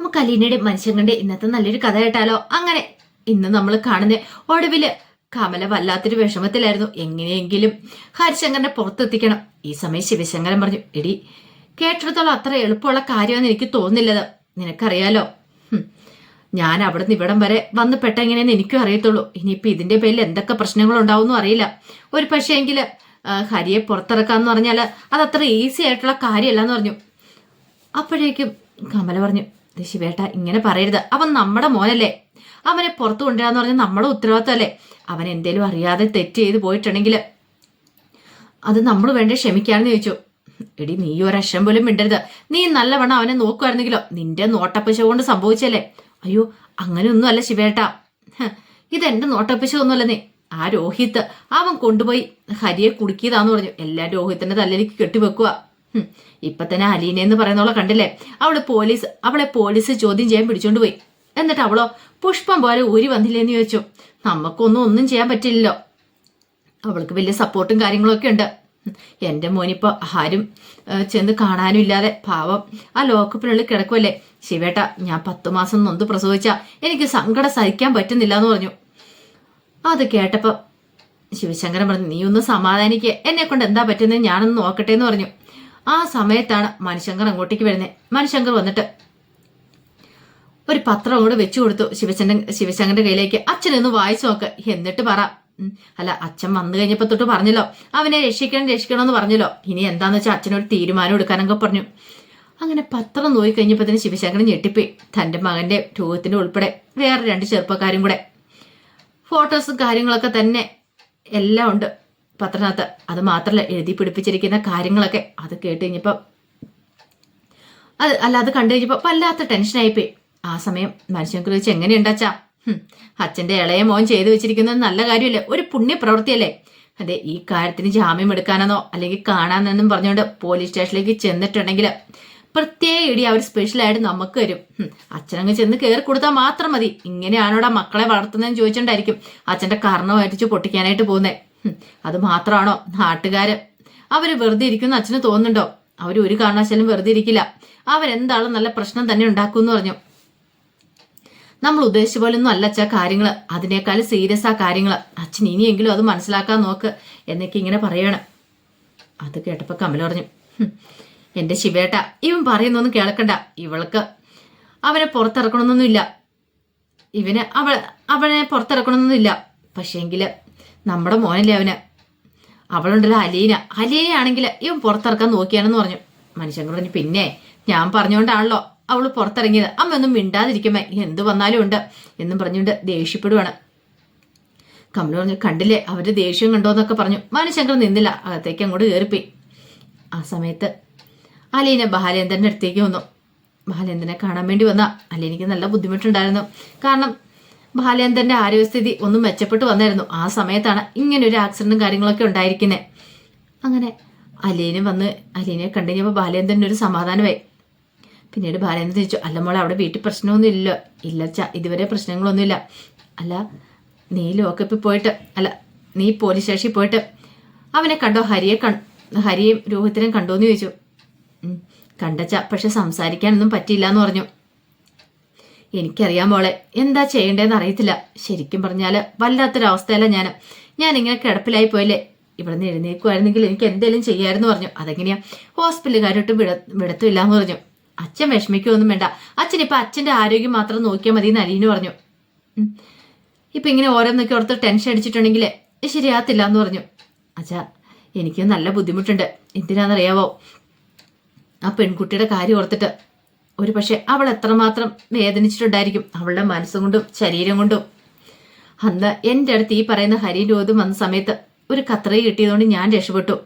നമുക്ക് അലീനയുടെ മനുഷ്യങ്ങളുടെ ഇന്നത്തെ നല്ലൊരു കഥ കേട്ടാലോ? അങ്ങനെ ഇന്ന് നമ്മൾ കാണുന്ന ഒടുവില് കമല വല്ലാത്തൊരു വിഷമത്തിലായിരുന്നു. എങ്ങനെയെങ്കിലും ഹരിശങ്കറിനെ പുറത്തെത്തിക്കണം. ഈ സമയം ശിവശങ്കരൻ പറഞ്ഞു, എടി കേട്ടിടത്തോളം അത്ര എളുപ്പമുള്ള കാര്യമെന്ന് എനിക്ക് തോന്നുന്നില്ലത്. നിനക്കറിയാലോ, ഞാൻ അവിടെ നിന്ന് ഇവിടം വരെ വന്ന് പെട്ട എങ്ങനെയെന്ന് എനിക്കും അറിയത്തുള്ളൂ. ഇനിയിപ്പൊ ഇതിന്റെ പേരിൽ എന്തൊക്കെ പ്രശ്നങ്ങളുണ്ടാവും അറിയില്ല. ഒരു പക്ഷേ എങ്കില് ഹരിയെ പുറത്തിറക്കാന്ന് പറഞ്ഞാല് അതത്ര ഈസി ആയിട്ടുള്ള കാര്യമല്ലെന്ന് പറഞ്ഞു. അപ്പോഴേക്കും കമല പറഞ്ഞു, ശിവേട്ട ഇങ്ങനെ പറയരുത്, അവൻ നമ്മുടെ മോനല്ലേ, അവനെ പുറത്തു കൊണ്ടുവരാന്ന് പറഞ്ഞാൽ നമ്മുടെ ഉത്തരവാദിത്തമല്ലേ. അവൻ എന്തേലും അറിയാതെ തെറ്റ് ചെയ്ത് പോയിട്ടുണ്ടെങ്കിൽ അത് നമ്മൾ വേണ്ടേ ക്ഷമിക്കാണെന്ന് ചോദിച്ചു. എടി നീ ഒരക്ഷം പോലും മിണ്ടരുത്, നീ നല്ലവണ്ണം അവനെ നോക്കുമായിരുന്നെങ്കിലോ, നിന്റെ നോട്ടപ്പശ കൊണ്ട് സംഭവിച്ചല്ലേ. അയ്യോ അങ്ങനെയൊന്നും അല്ല ശിവേട്ട, ഇതെന്റെ നോട്ടപ്പശ ഒന്നുമല്ലെന്നേ. ആ രോഹിത്ത് അവൻ കൊണ്ടുപോയി ഹരിയെ കുടുക്കിയതാന്ന് പറഞ്ഞു. എല്ലാം രോഹിത്തിന്റെ തലയിലേക്ക് കെട്ടിവെക്കുക. ഇപ്പൊ തന്നെ അലീനയെന്ന് പറയുന്നവളെ കണ്ടില്ലേ, അവളെ പോലീസ് ചോദ്യം ചെയ്യാൻ പിടിച്ചോണ്ട് പോയി. എന്നിട്ട് അവളോ പുഷ്പം പോലെ ഊരി വന്നില്ലേന്ന് ചോദിച്ചു. ഒന്നും ചെയ്യാൻ പറ്റില്ലല്ലോ, അവൾക്ക് വലിയ സപ്പോർട്ടും കാര്യങ്ങളൊക്കെ ഉണ്ട്. എന്റെ മോനിപ്പോ ആരും ചെന്ന് കാണാനും ഇല്ലാതെ പാവം ആ ലോക്കപ്പിനുള്ളിൽ കിടക്കുമല്ലേ. ശിവേട്ട ഞാൻ 10 മാസം നൊന്ത് പ്രസവിച്ച എനിക്ക് സങ്കടം സഹിക്കാൻ പറ്റുന്നില്ല എന്ന് പറഞ്ഞു. അത് കേട്ടപ്പോ ശിവശങ്കരൻ പറഞ്ഞു, നീ ഒന്ന് സമാധാനിക്കുക, എന്നെ കൊണ്ട് എന്താ പറ്റുന്നത് ഞാനൊന്ന് നോക്കട്ടെ എന്ന് പറഞ്ഞു. ആ സമയത്താണ് മനുശങ്കർ അങ്ങോട്ടേക്ക് വരുന്നത്. മനുശങ്കർ വന്നിട്ട് ഒരു പത്രം അങ്ങോട്ട് വെച്ചു കൊടുത്തു ശിവശങ്കരന്റെ കയ്യിലേക്ക്. അച്ഛനൊന്ന് വായിച്ചു നോക്ക്, എന്നിട്ട് പറ. അല്ല, അച്ഛൻ വന്നു കഴിഞ്ഞപ്പോ തൊട്ട് പറഞ്ഞല്ലോ അവനെ രക്ഷിക്കണമെന്ന് പറഞ്ഞല്ലോ. ഇനി എന്താന്ന് വെച്ചാൽ അച്ഛനൊരു തീരുമാനം എടുക്കാനൊക്കെ പറഞ്ഞു. അങ്ങനെ പത്രം നോക്കി കഴിഞ്ഞപ്പോ ശിവശങ്കരൻ ഞെട്ടിപ്പോയി. തന്റെ മകന്റെ രൂപത്തിന്റെ ഉൾപ്പെടെ വേറെ 2 ചെറുപ്പക്കാരും കൂടെ ഫോട്ടോസും കാര്യങ്ങളൊക്കെ തന്നെ എല്ലാം ഉണ്ട് പത്രത്തിനകത്ത്. അത് മാത്രല്ല എഴുതി പിടിപ്പിച്ചിരിക്കുന്ന കാര്യങ്ങളൊക്കെ. അത് കേട്ട് കഴിഞ്ഞപ്പോ അത് കണ്ടു കഴിഞ്ഞപ്പോ വല്ലാത്ത ടെൻഷനായിപ്പോയി. ആ സമയം മനുഷ്യങ്കർ ചോദിച്ചു, എങ്ങനെയുണ്ടാച്ചാ? അച്ഛന്റെ ഇളയ മോൻ ചെയ്തു വെച്ചിരിക്കുന്നത് നല്ല കാര്യമല്ലേ, ഒരു പുണ്യപ്രവൃത്തിയല്ലേ. അതെ, ഈ കാര്യത്തിന് ജാമ്യം എടുക്കാനെന്നോ അല്ലെങ്കിൽ കാണാനെന്നും പറഞ്ഞുകൊണ്ട് പോലീസ് സ്റ്റേഷനിലേക്ക് ചെന്നിട്ടുണ്ടെങ്കിൽ പ്രത്യേക ഇടി അവർ സ്പെഷ്യലായിട്ട് നമുക്ക് തരും. അച്ഛനങ്ങ് ചെന്ന് കയറി കൊടുത്താൽ മാത്രം മതി. ഇങ്ങനെയാണോടാ മക്കളെ വളർത്തുന്നതെന്ന് ചോദിച്ചോണ്ടായിരിക്കും അച്ഛന്റെ കർണമായിട്ട് പൊട്ടിക്കാനായിട്ട് പോകുന്നേ. അത് മാത്രമാണോ നാട്ടുകാര് അവര് വെറുതെ ഇരിക്കുന്ന അച്ഛന് തോന്നുന്നുണ്ടോ? അവര് ഒരു കാരണവശാലും വെറുതെ ഇരിക്കില്ല. അവരെന്താളും നല്ല പ്രശ്നം തന്നെ ഉണ്ടാക്കുമെന്ന് പറഞ്ഞു. നമ്മൾ ഉദ്ദേശിച്ച പോലെ ഒന്നും അല്ല അച്ഛാ കാര്യങ്ങള്, അതിനേക്കാൾ സീരിയസ് ആ കാര്യങ്ങള്. അച്ഛൻ ഇനിയെങ്കിലും അത് മനസ്സിലാക്കാൻ നോക്ക് എന്നൊക്കെ ഇങ്ങനെ പറയണം. അത് കേട്ടപ്പോ കമല പറഞ്ഞു, എന്റെ ശിവേട്ട ഇവൻ പറയുന്നൊന്നും കേൾക്കണ്ട. ഇവൾക്ക് അവനെ പുറത്തിറക്കണമെന്നൊന്നുമില്ല, അവനെ പുറത്തിറക്കണമെന്നൊന്നുമില്ല. പക്ഷേങ്കില് നമ്മുടെ മോനല്ലേ അവന്. അവളുണ്ടല്ലോ അലീനയാണെങ്കിൽ ഇവൻ പുറത്തിറക്കാൻ നോക്കിയാണെന്ന് പറഞ്ഞു. മനുഷ്യങ്ങൾ പറഞ്ഞു, പിന്നെ ഞാൻ പറഞ്ഞുകൊണ്ടാണല്ലോ അവള് പുറത്തിറങ്ങിയത്. അമ്മ ഒന്നും മിണ്ടാതിരിക്കുമ്പോ എന്ത് വന്നാലും ഉണ്ട് എന്നും പറഞ്ഞുകൊണ്ട് ദേഷ്യപ്പെടുവാണ്. കമല പറഞ്ഞു, കണ്ടില്ലേ അവര് ദേഷ്യം കണ്ടോന്നൊക്കെ പറഞ്ഞു. മനുശങ്കർ നിന്നില്ല, അകത്തേക്ക് അങ്ങോട്ട് കയറിപ്പോയി. ആ സമയത്ത് അലീന ബാലേന്ദ്രന്റെ അടുത്തേക്ക് വന്നു. ബാലേന്ദ്രനെ കാണാൻ വേണ്ടി വന്ന അലീനയ്ക്ക് നല്ല ബുദ്ധിമുട്ടുണ്ടായിരുന്നു. കാരണം ബാലേന്ദ്രന്റെ ആരോഗ്യസ്ഥിതി ഒന്നും മെച്ചപ്പെട്ടു വന്നായിരുന്നു. ആ സമയത്താണ് ഇങ്ങനെ ഒരു ആക്സിഡന്റും കാര്യങ്ങളൊക്കെ ഉണ്ടായിരിക്കുന്നത്. അങ്ങനെ അലീനയെ കണ്ടുകഴിഞ്ഞപ്പോൾ ബാലേന്ദ്രന് ഒരു സമാധാനമായി. പിന്നീട് ബാലേന്ദ്രൻ ചോദിച്ചു, അല്ല മോളെ അവിടെ വീട്ടിൽ പ്രശ്നമൊന്നും ഇല്ലല്ലോ? ഇല്ല അച്ഛാ, ഇതുവരെ പ്രശ്നങ്ങളൊന്നുമില്ല. അല്ല നീ ലോക്കപ്പിൽ പോയിട്ട് നീ പോലീസ് സ്റ്റേഷനിൽ പോയിട്ട് അവനെ കണ്ടോ? ഹരിയെയും രോഹിത്തിനെയും കണ്ടോന്ന് ചോദിച്ചു. കണ്ടച്ച, പക്ഷെ സംസാരിക്കാനൊന്നും പറ്റിയില്ല എന്ന് പറഞ്ഞു. എനിക്കറിയാം മോളെ, എന്താ ചെയ്യേണ്ടതെന്ന് അറിയത്തില്ല. ശരിക്കും പറഞ്ഞാല് വല്ലാത്തൊരവസ്ഥയല്ല ഞാനിങ്ങനെ കിടപ്പിലായി പോയല്ലേ. ഇവിടെ നിന്ന് എഴുന്നേക്കുമായിരുന്നെങ്കിൽ എനിക്ക് എന്തെങ്കിലും ചെയ്യാമെന്ന് പറഞ്ഞു. അതെങ്ങനെയാ, ഹോസ്പിറ്റലുകാരോട്ടും വിടത്തില്ല എന്ന് പറഞ്ഞു. അച്ഛൻ വിഷമിക്കൊന്നും വേണ്ട, അച്ഛനിപ്പൊ അച്ഛന്റെ ആരോഗ്യം മാത്രം നോക്കിയാൽ മതി എന്ന് അലീന പറഞ്ഞു. ഇപ്പൊ ഇങ്ങനെ ഓരോന്നൊക്കെ ഓർത്ത് ടെൻഷൻ അടിച്ചിട്ടുണ്ടെങ്കിൽ ശരിയാകത്തില്ല എന്ന് പറഞ്ഞു. അച്ഛാ എനിക്ക് നല്ല ബുദ്ധിമുട്ടുണ്ട്. എന്തിനാണെന്നറിയാവോ? ആ പെൺകുട്ടിയുടെ കാര്യം ഓർത്തിട്ട്. ഒരു പക്ഷെ അവൾ എത്രമാത്രം വേദനിച്ചിട്ടുണ്ടായിരിക്കും, അവളുടെ മനസ്സുകൊണ്ടും ശരീരം കൊണ്ടും. അന്ന് എൻ്റെ അടുത്ത് ഈ പറയുന്ന ഹരിയും രോധം വന്ന സമയത്ത് ഒരു കത്രൈ കിട്ടിയതുകൊണ്ട് ഞാൻ രക്ഷപ്പെട്ടു.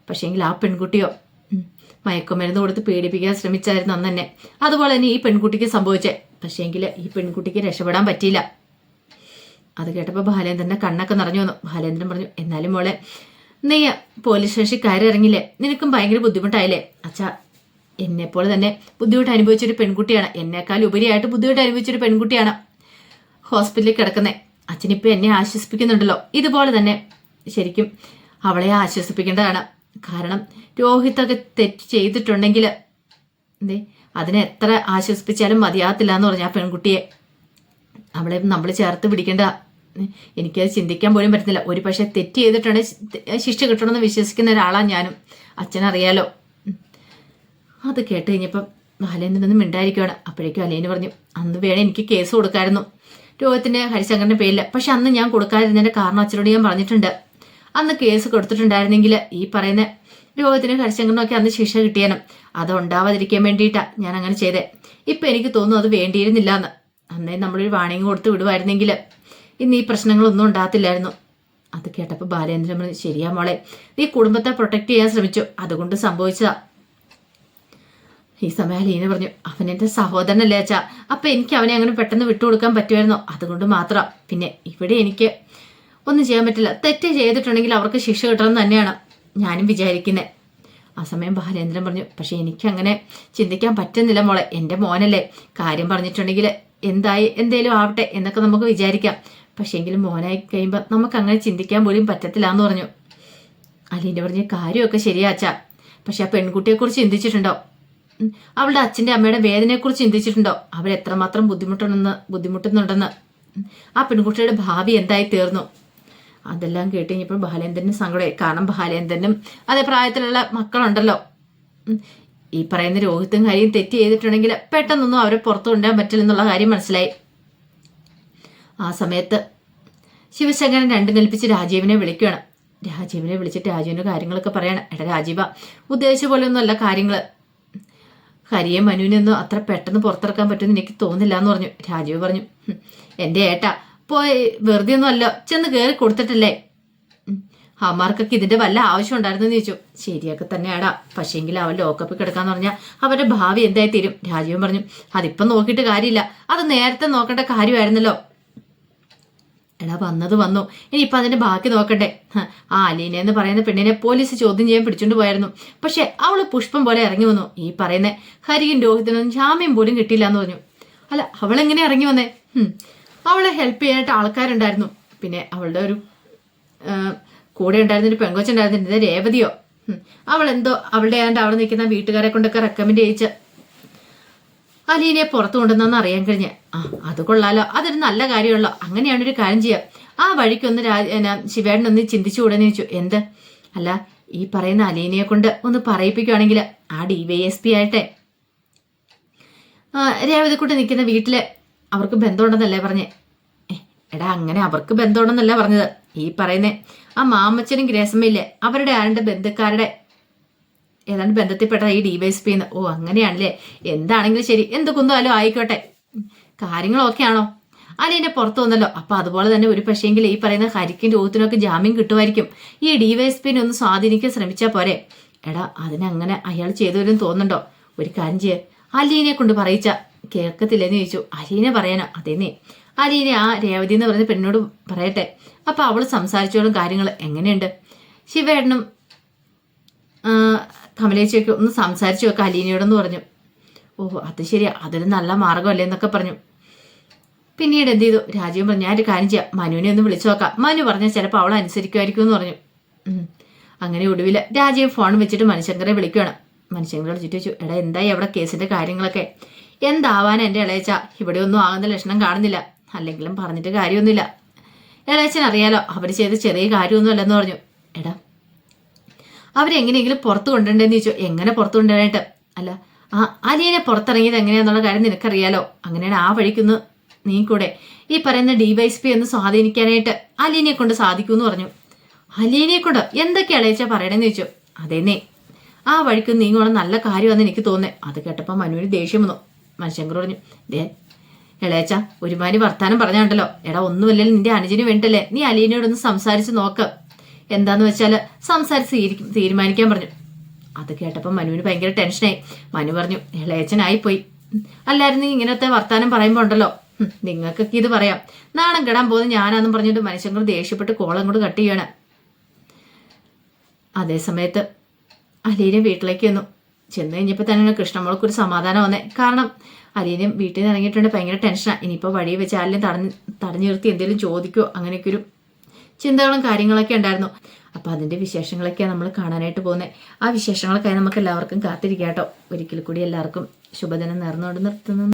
പക്ഷേങ്കിൽ ആ പെൺകുട്ടിയോ മയക്കുമരുന്ന് കൊടുത്ത് പീഡിപ്പിക്കാൻ ശ്രമിച്ചായിരുന്നു അന്ന് തന്നെ. അതുപോലെ തന്നെ ഈ പെൺകുട്ടിക്ക് സംഭവിച്ചേ. പക്ഷേങ്കിൽ ഈ പെൺകുട്ടിക്ക് രക്ഷപ്പെടാൻ പറ്റിയില്ല. അത് കേട്ടപ്പോൾ ബാലേന്ദ്രന്റെ കണ്ണൊക്കെ നിറഞ്ഞു വന്നു. ബാലേന്ദ്രൻ പറഞ്ഞു, എന്നാലും മോളെ നീ പോലീസ് സ്റ്റേഷനിൽ കയറി ഇറങ്ങില്ലേ, നിനക്കും ഭയങ്കര ബുദ്ധിമുട്ടായില്ലേ? അച്ഛാ എന്നെപ്പോലെ തന്നെ ബുദ്ധിമുട്ട് അനുഭവിച്ചൊരു പെൺകുട്ടിയാണ്, എന്നെക്കാൾ ഉപരിയായിട്ട് ബുദ്ധിമുട്ട് അനുഭവിച്ചൊരു പെൺകുട്ടിയാണ് ഹോസ്പിറ്റലിൽ കിടക്കുന്നത്. അച്ഛനിപ്പോൾ എന്നെ ആശ്വസിപ്പിക്കുന്നുണ്ടല്ലോ, ഇതുപോലെ തന്നെ ശരിക്കും അവളെ ആശ്വസിപ്പിക്കേണ്ടതാണ്. കാരണം രോഹിത്തൊക്കെ തെറ്റ് ചെയ്തിട്ടുണ്ടെങ്കിൽ അതിനെ എത്ര ആശ്വസിപ്പിച്ചാലും മതിയാകത്തില്ല എന്ന് പറഞ്ഞു ആ പെൺകുട്ടിയെ. അവളെ നമ്മൾ ചേർത്ത് പിടിക്കേണ്ട. എനിക്കത് ചിന്തിക്കാൻ പോലും പറ്റുന്നില്ല. ഒരു പക്ഷെ തെറ്റ് ചെയ്തിട്ടുണ്ടെങ്കിൽ ശിക്ഷ കിട്ടണമെന്ന് വിശ്വസിക്കുന്ന ഒരാളാണ് ഞാനും. അച്ഛനറിയാലോ. അത് കേട്ട് കഴിഞ്ഞപ്പം ബാലേന്ദ്രനൊന്നും മിണ്ടായിരിക്കുകയാണ്. അപ്പോഴേക്കും അലീന പറഞ്ഞു, അന്ന് വേണേ എനിക്ക് കേസ് കൊടുക്കായിരുന്നു രോഹിത്തിന്റെ ഹരിശങ്കറിന്റെ പേരിൽ. പക്ഷെ അന്ന് ഞാൻ കൊടുക്കാതിരുന്നതിന്റെ കാരണം അച്ഛനോട് ഞാൻ പറഞ്ഞിട്ടുണ്ട്. അന്ന് കേസ് കൊടുത്തിട്ടുണ്ടായിരുന്നെങ്കിൽ ഈ പറയുന്ന രോഹിത്തിനും ഹരിശങ്കറിനൊക്കെ അന്ന് ശിക്ഷ കിട്ടിയാനും. അത് ഉണ്ടാവാതിരിക്കാൻ വേണ്ടിയിട്ടാണ് ഞാൻ അങ്ങനെ ചെയ്തേ. ഇപ്പം എനിക്ക് തോന്നുന്നു അത് വേണ്ടിയിരുന്നില്ല എന്ന്. അന്നേ നമ്മളൊരു വാണിംഗ് കൊടുത്ത് വിടുമായിരുന്നെങ്കിൽ ഇന്ന് ഈ പ്രശ്നങ്ങളൊന്നും ഉണ്ടാകത്തില്ലായിരുന്നു. അത് കേട്ടപ്പോൾ ബാലേന്ദ്രൻ പറഞ്ഞു, ശരിയാ മോളെ, നീ കുടുംബത്തെ പ്രൊട്ടക്ട് ചെയ്യാൻ ശ്രമിച്ചു, അതുകൊണ്ട് സംഭവിച്ചതാ. ഈ സമയം അലീന പറഞ്ഞു, അവൻ എൻ്റെ സഹോദരനല്ലേ അച്ഛാ, അപ്പം എനിക്ക് അവനെ അങ്ങനെ പെട്ടെന്ന് വിട്ടുകൊടുക്കാൻ പറ്റുമായിരുന്നോ? അതുകൊണ്ട് മാത്രം. പിന്നെ ഇവിടെ എനിക്ക് ഒന്നും ചെയ്യാൻ പറ്റില്ല. തെറ്റ് ചെയ്തിട്ടുണ്ടെങ്കിൽ അവർക്ക് ശിക്ഷ കിട്ടണം തന്നെയാണ് ഞാനും വിചാരിക്കുന്നത്. ആ സമയം ബാലേന്ദ്രൻ പറഞ്ഞു, പക്ഷെ എനിക്കങ്ങനെ ചിന്തിക്കാൻ പറ്റുന്നില്ല മോളെ. എൻ്റെ മോനല്ലേ, കാര്യം പറഞ്ഞിട്ടുണ്ടെങ്കിൽ എന്തേലും ആവട്ടെ എന്നൊക്കെ നമുക്ക് വിചാരിക്കാം. പക്ഷേ എങ്കിലും മോനായി കഴിയുമ്പോൾ നമുക്ക് അങ്ങനെ ചിന്തിക്കാൻ പോലും പറ്റത്തില്ല എന്ന് പറഞ്ഞു. അലീന പറഞ്ഞ കാര്യമൊക്കെ ശരിയാച്ചാ, പക്ഷെ ആ പെൺകുട്ടിയെക്കുറിച്ച് ചിന്തിച്ചിട്ടുണ്ടോ? അവളുടെ അച്ഛൻ്റെ അമ്മയുടെ വേദനയെക്കുറിച്ച് ചിന്തിച്ചിട്ടുണ്ടോ? അവരെത്രമാത്രം ബുദ്ധിമുട്ടുന്നുണ്ടെന്ന്. ആ പെൺകുട്ടിയുടെ ഭാവി എന്തായി തീർന്നു? അതെല്ലാം കേട്ട് കഴിഞ്ഞപ്പോൾ ബാലേന്ദ്രനും സങ്കടമായി. കാരണം ബാലേന്ദ്രനും അതേ പ്രായത്തിലുള്ള മക്കളുണ്ടല്ലോ. ഈ പറയുന്ന രോഹിത്തും ഹരിയും തെറ്റ് ചെയ്തിട്ടുണ്ടെങ്കിൽ പെട്ടെന്നൊന്നും അവരെ പുറത്തു കൊണ്ടുവരാൻ പറ്റില്ലെന്നുള്ള കാര്യം മനസ്സിലായി. ആ സമയത്ത് ശിവശങ്കരൻ രണ്ടും കൽപ്പിച്ച് രാജീവിനെ വിളിക്കുകയാണ്. രാജീവിനെ വിളിച്ചിട്ട് രാജീവിൻ്റെ കാര്യങ്ങളൊക്കെ പറയാണ്. എടാ രാജീവ, ഉദ്ദേശിച്ച പോലെയൊന്നുമല്ല കാര്യങ്ങൾ. ഹരിയെ മനുവിനൊന്നും അത്ര പെട്ടെന്ന് പുറത്തിറക്കാൻ പറ്റുമെന്ന് എനിക്ക് തോന്നില്ല എന്ന് പറഞ്ഞു. രാജീവ് പറഞ്ഞു, എൻ്റെ ഏട്ടാ പോയി വെറുതെ ഒന്നും അല്ല, ചെന്ന് കയറി കൊടുത്തിട്ടല്ലേ. അമ്മാർക്കൊക്കെ ഇതിന്റെ വല്ല ആവശ്യം ഉണ്ടായിരുന്നു എന്ന് ചോദിച്ചു. ശരിയൊക്കെ തന്നെയാടാ, പക്ഷേങ്കിൽ അവൻ ലോക്കപ്പിൽ കിടക്കാന്ന് പറഞ്ഞാൽ അവരുടെ ഭാവി എന്തായി തീരും? രാജീവൻ പറഞ്ഞു, അതിപ്പം നോക്കിയിട്ട് കാര്യമില്ല, അത് നേരത്തെ നോക്കേണ്ട കാര്യമായിരുന്നല്ലോ. എടാ വന്നത് വന്നു, ഇനിയിപ്പം അതിന്റെ ബാക്കി നോക്കണ്ടേ? ആ അലീന എന്ന് പറയുന്ന പെണ്ണിനെ പോലീസ് ചോദ്യം ചെയ്യാൻ പിടിച്ചോണ്ട് പോയായിരുന്നു. പക്ഷെ അവള് പുഷ്പം പോലെ ഇറങ്ങി വന്നു. ഈ പറയുന്ന ഹരിയും രോഹിത്തിനൊന്നും ജാമ്യം പോലും കിട്ടിയില്ല എന്ന് പറഞ്ഞു. അല്ല, അവളെങ്ങനെ ഇറങ്ങി വന്നേ? അവളെ ഹെൽപ്പ് ചെയ്യാനായിട്ട് ആൾക്കാരുണ്ടായിരുന്നു. പിന്നെ അവളുടെ ഒരു കൂടെ ഉണ്ടായിരുന്നൊരു പെങ്കൊച്ചുണ്ടായിരുന്നു, രേവതിയോ. അവളെന്തോ അവളുടെ അവിടെ നിൽക്കുന്ന വീട്ടുകാരെ കൊണ്ടൊക്കെ റെക്കമെൻഡ് ചെയ്യിച്ച് അലീനയെ പുറത്തു കൊണ്ടുവന്നെന്ന് അറിയാൻ കഴിഞ്ഞ്. അത് കൊള്ളാലോ, അതൊരു നല്ല കാര്യമുള്ളൂ. അങ്ങനെയാണൊരു കാര്യം ചെയ്യാം, ആ വഴിക്കൊന്ന് ശിവേട്ടനൊന്ന് ചിന്തിച്ചുകൂടെന്ന് ചോദിച്ചു. എന്ത്? അല്ല, ഈ പറയുന്ന അലീനയെ കൊണ്ട് ഒന്ന് പറയിപ്പിക്കുകയാണെങ്കിൽ ആ DYSP ആയിട്ടെ രേവതിക്കുട്ടി നിൽക്കുന്ന വീട്ടില് അവർക്ക് ബന്ധമുണ്ടെന്നല്ലേ പറഞ്ഞേ? എടാ അങ്ങനെ അവർക്ക് ബന്ധമുണ്ടെന്നല്ല പറഞ്ഞത്. ഈ പറയുന്നേ ആ മാമച്ചനും ഗ്രേസമ്മയില്ലേ, അവരുടെ ആരുടെ ബന്ധുക്കാരുടെ ഏതാണ്ട് ബന്ധത്തിൽപ്പെട്ട ഈ DYSP എന്ന്. ഓ അങ്ങനെയാണല്ലേ, എന്താണെങ്കിലും ശരി, എന്ത് കുന്താലും ആയിക്കോട്ടെ. കാര്യങ്ങളൊക്കെ ആണോ? അലീനെ പുറത്തു വന്നല്ലോ, അപ്പൊ അതുപോലെ തന്നെ ഒരു പക്ഷേങ്കിൽ ഈ പറയുന്ന ഹരിക്കും രോഹത്തിനൊക്കെ ജാമ്യം കിട്ടുമായിരിക്കും. ഈ DYSPനെ ഒന്ന് സ്വാധീനിക്കാൻ ശ്രമിച്ചാൽ പോരെ? എടാ അതിനങ്ങനെ അയാൾ ചെയ്തവരും തോന്നുന്നുണ്ടോ? ഒരു കാര്യം ചെയ്യ, അലീനെ കൊണ്ട് പറയിച്ച കേൾക്കത്തില്ലെന്ന് ചോദിച്ചു. അലീനെ പറയാനോ? അതേന്നേ, അലീനെ ആ രേവതി എന്ന് പറയുന്ന പെണ്ണോട് പറയട്ടെ, അപ്പൊ അവള് സംസാരിച്ചോളും കാര്യങ്ങൾ. എങ്ങനെയുണ്ട്? ശിവേട്ടനും കമലേച്ചിയൊക്കെ ഒന്ന് സംസാരിച്ചു വെക്കാം അലീനയോടെന്ന് പറഞ്ഞു. ഓ അത് ശരിയാ, അതൊരു നല്ല മാർഗമല്ലേ എന്നൊക്കെ പറഞ്ഞു. പിന്നീട് എന്ത് ചെയ്തു? രാജീവൻ പറഞ്ഞു, ഞാനൊരു കാര്യം ചെയ്യാം, മനുവിനെ ഒന്ന് വിളിച്ചു നോക്കാം. മനു പറഞ്ഞാൽ ചിലപ്പോൾ അവൾ അനുസരിക്കുമായിരിക്കും എന്ന് പറഞ്ഞു. അങ്ങനെ ഒടുവിൽ രാജീവ് ഫോൺ വെച്ചിട്ട് മണിശങ്കറെ വിളിക്കുകയാണ്. മണിശങ്കറെ വിളിച്ചിട്ട് ചോദിച്ചു, എടാ എന്തായി അവിടെ കേസിന്റെ കാര്യങ്ങളൊക്കെ? എന്താവാൻ എൻ്റെ ഇളയച്ച, ഇവിടെ ഒന്നും ആകുന്ന ലക്ഷണം കാണുന്നില്ല. അല്ലെങ്കിലും പറഞ്ഞിട്ട് കാര്യമൊന്നുമില്ല, ഇളയച്ചൻ അറിയാലോ അവർ ചെയ്ത് ചെറിയ കാര്യമൊന്നും അല്ലെന്ന് പറഞ്ഞു. എടാ അവരെങ്ങനെയെങ്കിലും പുറത്തു കൊണ്ടുവരേണ്ടെന്ന് ചോദിച്ചു. എങ്ങനെ പുറത്തു കൊണ്ടുവരാനായിട്ട്? അല്ല ആ അലീനെ പുറത്തിറങ്ങിയത് എങ്ങനെയാന്നുള്ള കാര്യം നിനക്കറിയാലോ. അങ്ങനെയാണ് ആ വഴിക്കൊന്ന് നീ കൂടെ ഈ പറയുന്ന DYSP ഒന്ന് സ്വാധീനിക്കാനായിട്ട് അലീനെ കൊണ്ട് സാധിക്കുമെന്ന് പറഞ്ഞു. അലീനെ കൊണ്ട് എന്തൊക്കെ ഇളയച്ച പറയണമെന്ന് ചോദിച്ചു. അതേന്നേ, ആ വഴിക്കൊന്ന് നീങ്ങുവാണ് നല്ല കാര്യമാണെന്ന് എനിക്ക് തോന്നുന്നത്. അത് കേട്ടപ്പോൾ മനുവിന് ദേഷ്യം വന്നു. മണിശങ്കർ പറഞ്ഞു, ദേ ഇളയച്ച ഒരുമാതിരി വർത്താനം പറഞ്ഞുണ്ടല്ലോ. എടാ ഒന്നുമല്ലല്ലോ, നിന്റെ അനുജന് വേണ്ടല്ലേ, നീ അലീനയോടൊന്ന് സംസാരിച്ച് നോക്ക്, എന്താന്ന് വെച്ചാൽ സംസാരിച്ച് തീരുമാനിക്കാൻ പറഞ്ഞു. അത് കേട്ടപ്പോൾ മനുവിന് ഭയങ്കര ടെൻഷനായി. മനു പറഞ്ഞു, ഇളയച്ചനായിപ്പോയി, അല്ലായിരുന്നു ഇങ്ങനത്തെ വർത്താനം പറയുമ്പോൾ ഉണ്ടല്ലോ, നിങ്ങൾക്കൊക്കെ ഇത് പറയാം, നാണം കെടാൻ പോകുന്നത് ഞാനാന്നും പറഞ്ഞിട്ട് മനുഷ്യങ്ങൾ ദേഷ്യപ്പെട്ട് കോളം കൊണ്ട് കട്ട് ചെയ്യണം. അതേ സമയത്ത് അലീന വീട്ടിലേക്ക് വന്നു. ചെന്ന് കഴിഞ്ഞപ്പോൾ തന്നെ കൃഷ്ണമ്മൾക്കൊരു സമാധാനം വന്നേ. കാരണം അലീനയും വീട്ടിൽ നിന്ന് ഇറങ്ങിയിട്ടുണ്ട്, ഭയങ്കര ടെൻഷനാണ്. ഇനിയിപ്പോൾ വഴി വെച്ച് ആരെങ്കിലും തടഞ്ഞു നിർത്തി എന്തെങ്കിലും ചോദിക്കുമോ അങ്ങനെയൊക്കെ ഒരു ചിന്തകളും കാര്യങ്ങളൊക്കെ ഉണ്ടായിരുന്നു. അപ്പം അതിൻ്റെ വിശേഷങ്ങളൊക്കെയാണ് നമ്മൾ കാണാനായിട്ട് പോകുന്നത്. ആ വിശേഷങ്ങളൊക്കെ നമുക്ക് എല്ലാവർക്കും കാത്തിരിക്കാം കേട്ടോ. ഒരിക്കൽ കൂടി എല്ലാവർക്കും ശുഭദിനം നേർന്നുകൊണ്ട് നിർത്തുന്നു.